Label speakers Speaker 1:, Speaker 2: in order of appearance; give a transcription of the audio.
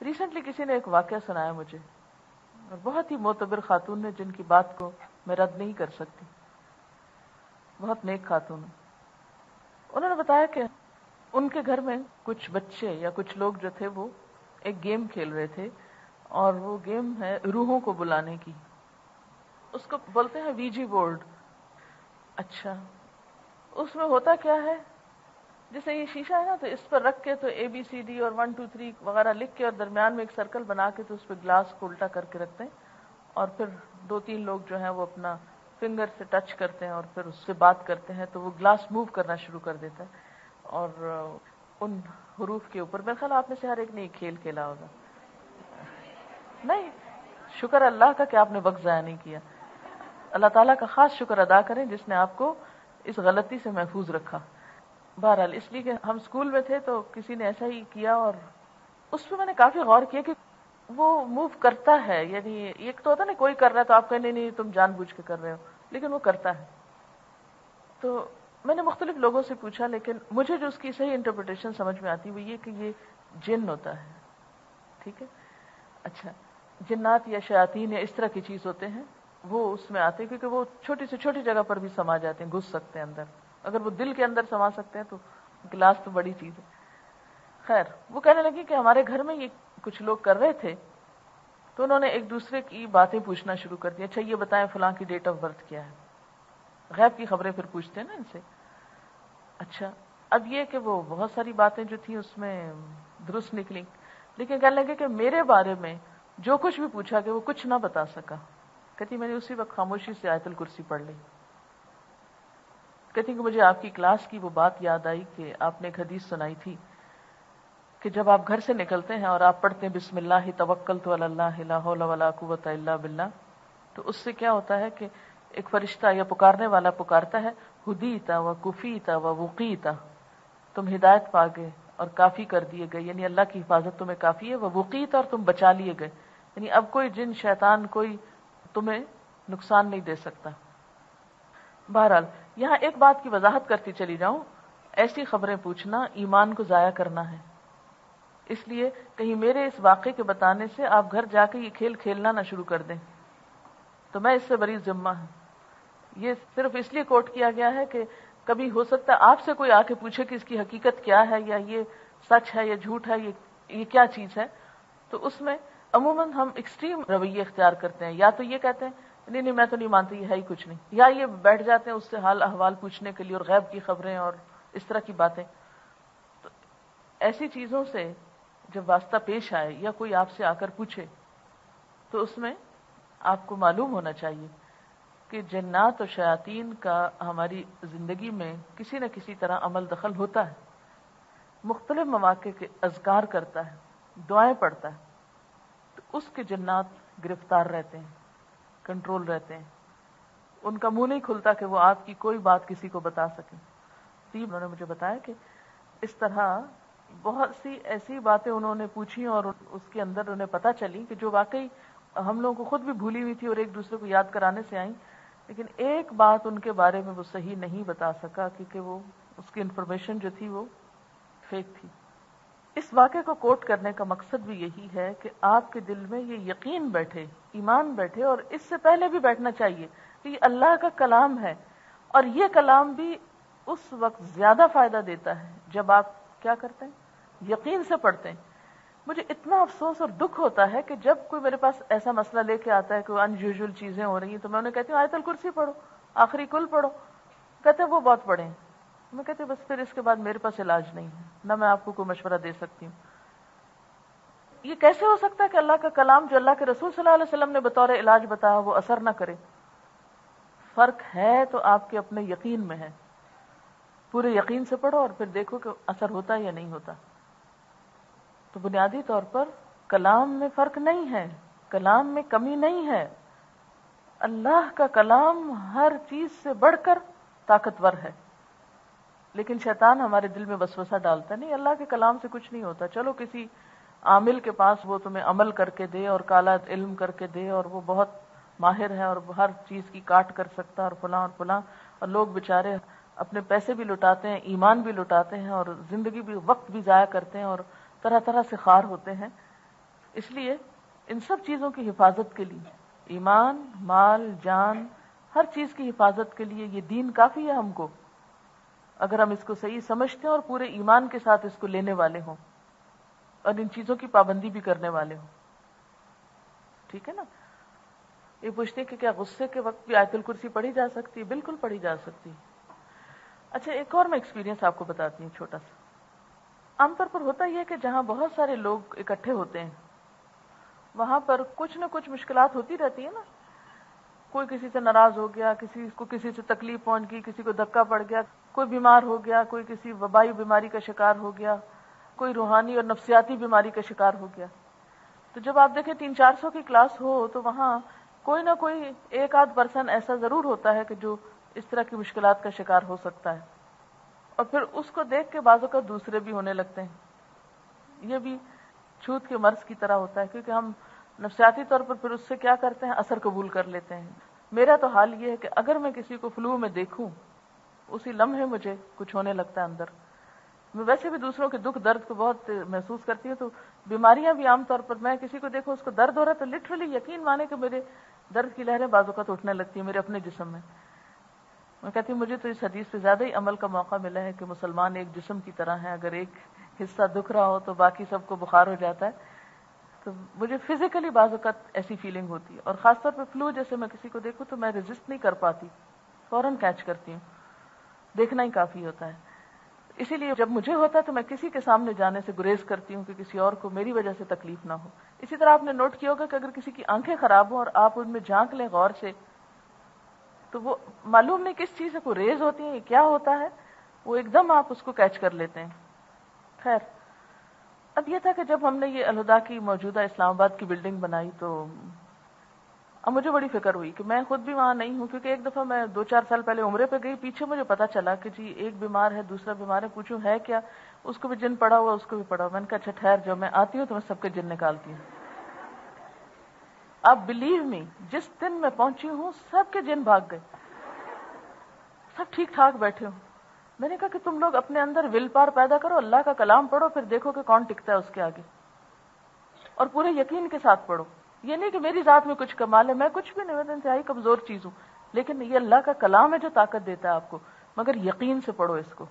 Speaker 1: Recently کسی نے ایک واقعہ سنایا مجھے، اور بہت ہی معتبر خاتون نے، جن کی بات کو میں رد نہیں کر سکتی، بہت نیک خاتون ہے. انہوں نے بتایا کہ ان کے گھر میں کچھ بچے یا کچھ لوگ جو تھے وہ ایک گیم کھیل رہے تھے، اور وہ گیم ہے روحوں کو بلانے کی. اس کو بولتے ہیں ویجی بورڈ. اچھا، اس میں ہوتا کیا ہے، جیسے یہ شیشہ ہے نا، تو اس پر رکھ کے تو ABCD اور 1 2 3 وغیرہ لکھ کے، اور درمیان میں ایک سرکل بنا کے تو اس پہ گلاس کو الٹا کر کے رکھتے ہیں، اور پھر 2 3 لوگ جو ہیں وہ اپنا فنگر سے ٹچ کرتے ہیں اور پھر اس سے بات کرتے ہیں، تو وہ گلاس موو کرنا شروع کر دیتا ہے. اور ان حروف کے اوپر، میرے خیال آپ میں سے ہر ایک نے یہ کھیل کھیلا ہوگا. نہیں، شکر اللہ کا کہ آپ نے وقت ضائع نہیں کیا. اللہ تعالیٰ کا خاص شکر ادا کریں جس نے آپ کو اس غلطی سے محفوظ رکھا. بہرحال اس لیے کہ ہم اسکول میں تھے تو کسی نے ایسا ہی کیا، اور اس پہ میں نے کافی غور کیا کہ وہ موو کرتا ہے. یعنی ایک تو ہوتا نا، کوئی کر رہا ہے تو آپ کہنے نہیں تم جان بوجھ کے کر رہے ہو، لیکن وہ کرتا ہے. تو میں نے مختلف لوگوں سے پوچھا، لیکن مجھے جو اس کی صحیح انٹرپریٹیشن سمجھ میں آتی وہ یہ کہ یہ جن ہوتا ہے. ٹھیک ہے، اچھا، جنات یا شیاطین یا اس طرح کی چیز ہوتے ہیں، وہ اس میں آتے ہیں کیونکہ وہ چھوٹی سے چھوٹی جگہ پر بھی سما جاتے ہیں، گھس سکتے ہیں اندر. اگر وہ دل کے اندر سما سکتے ہیں تو گلاس تو بڑی چیز ہے. خیر، وہ کہنے لگی کہ ہمارے گھر میں یہ کچھ لوگ کر رہے تھے، تو انہوں نے ایک دوسرے کی باتیں پوچھنا شروع کر دی. اچھا یہ بتائیں فلاں کی ڈیٹ آف برتھ کیا ہے. غیب کی خبریں پھر پوچھتے ہیں نا ان سے. اچھا، اب یہ کہ وہ بہت ساری باتیں جو تھیں اس میں درست نکلی، لیکن کہنے لگے کہ میرے بارے میں جو کچھ بھی پوچھا کہ وہ کچھ نہ بتا سکا. کہتی میں نے اسی وقت خاموشی سے آیت الکرسی پڑھ لی. کہتی کہ مجھے آپ کی کلاس کی وہ بات یاد آئی کہ آپ نے ایک حدیث سنائی تھی کہ جب آپ گھر سے نکلتے ہیں اور آپ پڑھتے ہیں بسم اللہ توکلت علی اللہ لا حول ولا قوت الا باللہ، تو اس سے کیا ہوتا ہے کہ ایک فرشتہ یا پکارنے والا پکارتا ہے، ہدیت و کفیت و وقیت، تم ہدایت پا گئے اور کافی کر دیے گئے، یعنی اللہ کی حفاظت تمہیں کافی ہے. وہ وقیت، اور تم بچا لیے گئے، یعنی اب کوئی جن شیطان کوئی تمہیں نقصان نہیں دے سکتا. بہرحال یہاں ایک بات کی وضاحت کرتی چلی جاؤں، ایسی خبریں پوچھنا ایمان کو ضائع کرنا ہے. اس لیے کہیں میرے اس واقعے کے بتانے سے آپ گھر جا کے یہ کھیل کھیلنا نہ شروع کر دیں، تو میں اس سے بری ذمہ ہوں. یہ صرف اس لیے کوٹ کیا گیا ہے کہ کبھی ہو سکتا ہے آپ سے کوئی آ کے پوچھے کہ اس کی حقیقت کیا ہے، یا یہ سچ ہے یا جھوٹ ہے، یہ کیا چیز ہے. تو اس میں عموماً ہم ایکسٹریم رویے اختیار کرتے ہیں. یا تو یہ کہتے ہیں نہیں نہیں میں تو نہیں مانتی، یہ ہے ہی کچھ نہیں، یا یہ بیٹھ جاتے ہیں اس سے حال احوال پوچھنے کے لیے اور غیب کی خبریں اور اس طرح کی باتیں. تو ایسی چیزوں سے جب واسطہ پیش آئے یا کوئی آپ سے آ کر پوچھے، تو اس میں آپ کو معلوم ہونا چاہیے کہ جنات و شیاطین کا ہماری زندگی میں کسی نہ کسی طرح عمل دخل ہوتا ہے. مختلف مواقع کے اذکار کرتا ہے، دعائیں پڑھتا ہے، تو اس کے جنات گرفتار رہتے ہیں، کنٹرول رہتے ہیں. ان کا منہ نہیں کھلتا کہ وہ آپ کی کوئی بات کسی کو بتا سکیں. انہوں نے مجھے بتایا کہ اس طرح بہت سی ایسی باتیں انہوں نے پوچھی اور اس کے اندر انہیں پتہ چلی کہ جو واقعی ہم لوگوں کو خود بھی بھولی ہوئی تھی اور ایک دوسرے کو یاد کرانے سے آئیں، لیکن ایک بات ان کے بارے میں وہ صحیح نہیں بتا سکا کیونکہ وہ اس کی انفارمیشن جو تھی وہ فیک تھی. اس واقعے کو کوٹ کرنے کا مقصد بھی یہی ہے کہ آپ کے دل میں یہ یقین بیٹھے، ایمان بیٹھے، اور اس سے پہلے بھی بیٹھنا چاہیے کہ یہ اللہ کا کلام ہے، اور یہ کلام بھی اس وقت زیادہ فائدہ دیتا ہے جب آپ کیا کرتے ہیں، یقین سے پڑھتے ہیں. مجھے اتنا افسوس اور دکھ ہوتا ہے کہ جب کوئی میرے پاس ایسا مسئلہ لے کے آتا ہے کہ ان یوزول چیزیں ہو رہی ہیں، تو میں انہیں کہتی ہوں آیت الکرسی پڑھو، آخری کل پڑھو. کہتے ہیں وہ بہت پڑھیں. میں کہتی ہوں بس پھر اس کے بعد میرے پاس علاج نہیں ہے، نہ میں آپ کو کوئی مشورہ دے سکتی ہوں. یہ کیسے ہو سکتا ہے کہ اللہ کا کلام جو اللہ کے رسول صلی اللہ علیہ وسلم نے بطور علاج بتایا وہ اثر نہ کرے؟ فرق ہے تو آپ کے اپنے یقین میں ہے. پورے یقین سے پڑھو اور پھر دیکھو کہ اثر ہوتا ہے یا نہیں ہوتا. تو بنیادی طور پر کلام میں فرق نہیں ہے، کلام میں کمی نہیں ہے. اللہ کا کلام ہر چیز سے بڑھ کر طاقتور ہے. لیکن شیطان ہمارے دل میں وسوسہ ڈالتا ہے، نہیں اللہ کے کلام سے کچھ نہیں ہوتا، چلو کسی عامل کے پاس وہ تمہیں عمل کر کے دے اور کالا علم کر کے دے اور وہ بہت ماہر ہے اور ہر چیز کی کاٹ کر سکتا اور فلاں اور فلاں، اور لوگ بےچارے اپنے پیسے بھی لٹاتے ہیں، ایمان بھی لٹاتے ہیں اور زندگی بھی، وقت بھی ضائع کرتے ہیں اور طرح طرح سے خوار ہوتے ہیں. اس لیے ان سب چیزوں کی حفاظت کے لیے، ایمان، مال، جان، ہر چیز کی حفاظت کے لیے یہ دین کافی ہے ہم کو، اگر ہم اس کو صحیح سمجھتے ہیں اور پورے ایمان کے ساتھ اس کو لینے والے ہوں اور ان چیزوں کی پابندی بھی کرنے والے ہوں. ٹھیک ہے نا؟ یہ پوچھتے کہ کیا غصے کے وقت بھی آیت الکرسی پڑھی جا سکتی ہے؟ بالکل پڑھی جا سکتی ہے. اچھا، ایک اور میں ایکسپیرینس آپ کو بتاتی ہوں چھوٹا سا. عام طور پر ہوتا یہ ہے کہ جہاں بہت سارے لوگ اکٹھے ہوتے ہیں وہاں پر کچھ نہ کچھ مشکلات ہوتی رہتی ہے نا. کوئی کسی سے ناراض ہو گیا، کسی سے تکلیف پہنچ گئی، کسی کو دھکا پڑ گیا، کوئی بیمار ہو گیا، کوئی کسی وبائی بیماری کا شکار ہو گیا، کوئی روحانی اور نفسیاتی بیماری کا شکار ہو گیا. تو جب آپ دیکھیں 300-400 کی کلاس ہو تو وہاں کوئی نہ کوئی ایک آدھ پرسن ایسا ضرور ہوتا ہے کہ جو اس طرح کی مشکلات کا شکار ہو سکتا ہے، اور پھر اس کو دیکھ کے بعض اوقات دوسرے بھی ہونے لگتے ہیں. یہ بھی چھوت کے مرض کی طرح ہوتا ہے، کیونکہ ہم نفسیاتی طور پر پھر اس سے کیا کرتے ہیں، اثر قبول کر لیتے ہیں. میرا تو حال یہ ہے کہ اگر میں کسی کو فلو میں دیکھوں اسی لمحے مجھے کچھ ہونے لگتا ہے اندر. میں ویسے بھی دوسروں کے دکھ درد کو بہت محسوس کرتی ہوں، تو بیماریاں بھی عام طور پر میں کسی کو دیکھوں اس کو درد ہو رہا ہے تو لٹرلی یقین مانے کہ میرے درد کی لہریں بعض اوقات اٹھنے لگتی ہیں میرے اپنے جسم میں. میں کہتی ہوں مجھے تو اس حدیث پہ زیادہ ہی عمل کا موقع ملا ہے کہ مسلمان ایک جسم کی طرح ہے، اگر ایک حصہ دکھ رہا ہو تو باقی سب کو بخار ہو جاتا ہے. تو مجھے فزیکلی بعض اوقات ایسی فیلنگ ہوتی ہے، اور خاص طور پہ فلو جیسے میں کسی کو دیکھوں تو میں ریزسٹ نہیں کر پاتی، فوراً کیچ کرتی ہوں، دیکھنا ہی کافی ہوتا ہے. اسی لیے جب مجھے ہوتا ہے تو میں کسی کے سامنے جانے سے گریز کرتی ہوں کہ کسی اور کو میری وجہ سے تکلیف نہ ہو. اسی طرح آپ نے نوٹ کیا ہوگا کہ اگر کسی کی آنکھیں خراب ہوں اور آپ ان میں جھانک لیں غور سے تو وہ معلوم نہیں کس چیز سے کوئی ریز ہوتی ہے، کیا ہوتا ہے، وہ ایک دم آپ اس کو کیچ کر لیتے ہیں. خیر، اب یہ تھا کہ جب ہم نے یہ الہدا کی موجودہ اسلام آباد کی بلڈنگ بنائی تو اب مجھے بڑی فکر ہوئی کہ میں خود بھی وہاں نہیں ہوں، کیونکہ ایک دفعہ میں 2-4 سال پہلے عمرے پہ گئی، پیچھے مجھے پتا چلا کہ جی ایک بیمار ہے، دوسرا بیمار ہے. پوچھوں ہے کیا، اس کو بھی جن پڑا ہوا، اس کو بھی پڑا ہوا. میں نے کہا اچھا ٹھہر جاؤ، میں آتی ہوں تو میں سب کے جن نکالتی ہوں. اب بلیو می، جس دن میں پہنچی ہوں سب کے جن بھاگ گئے، سب ٹھیک ٹھاک بیٹھے ہوں. میں نے کہا کہ تم لوگ اپنے اندر ول پاور پیدا کرو، اللہ کا کلام پڑھو، پھر دیکھو کہ کون ٹکتا ہے اس کے آگے، اور پورے یقین کے ساتھ پڑھو. یہ نہیں کہ میری ذات میں کچھ کمال ہے، میں کچھ بھی نہیں، میں تو انتہائی کمزور چیز ہوں، لیکن یہ اللہ کا کلام ہے جو طاقت دیتا ہے آپ کو، مگر یقین سے پڑھو اس کو.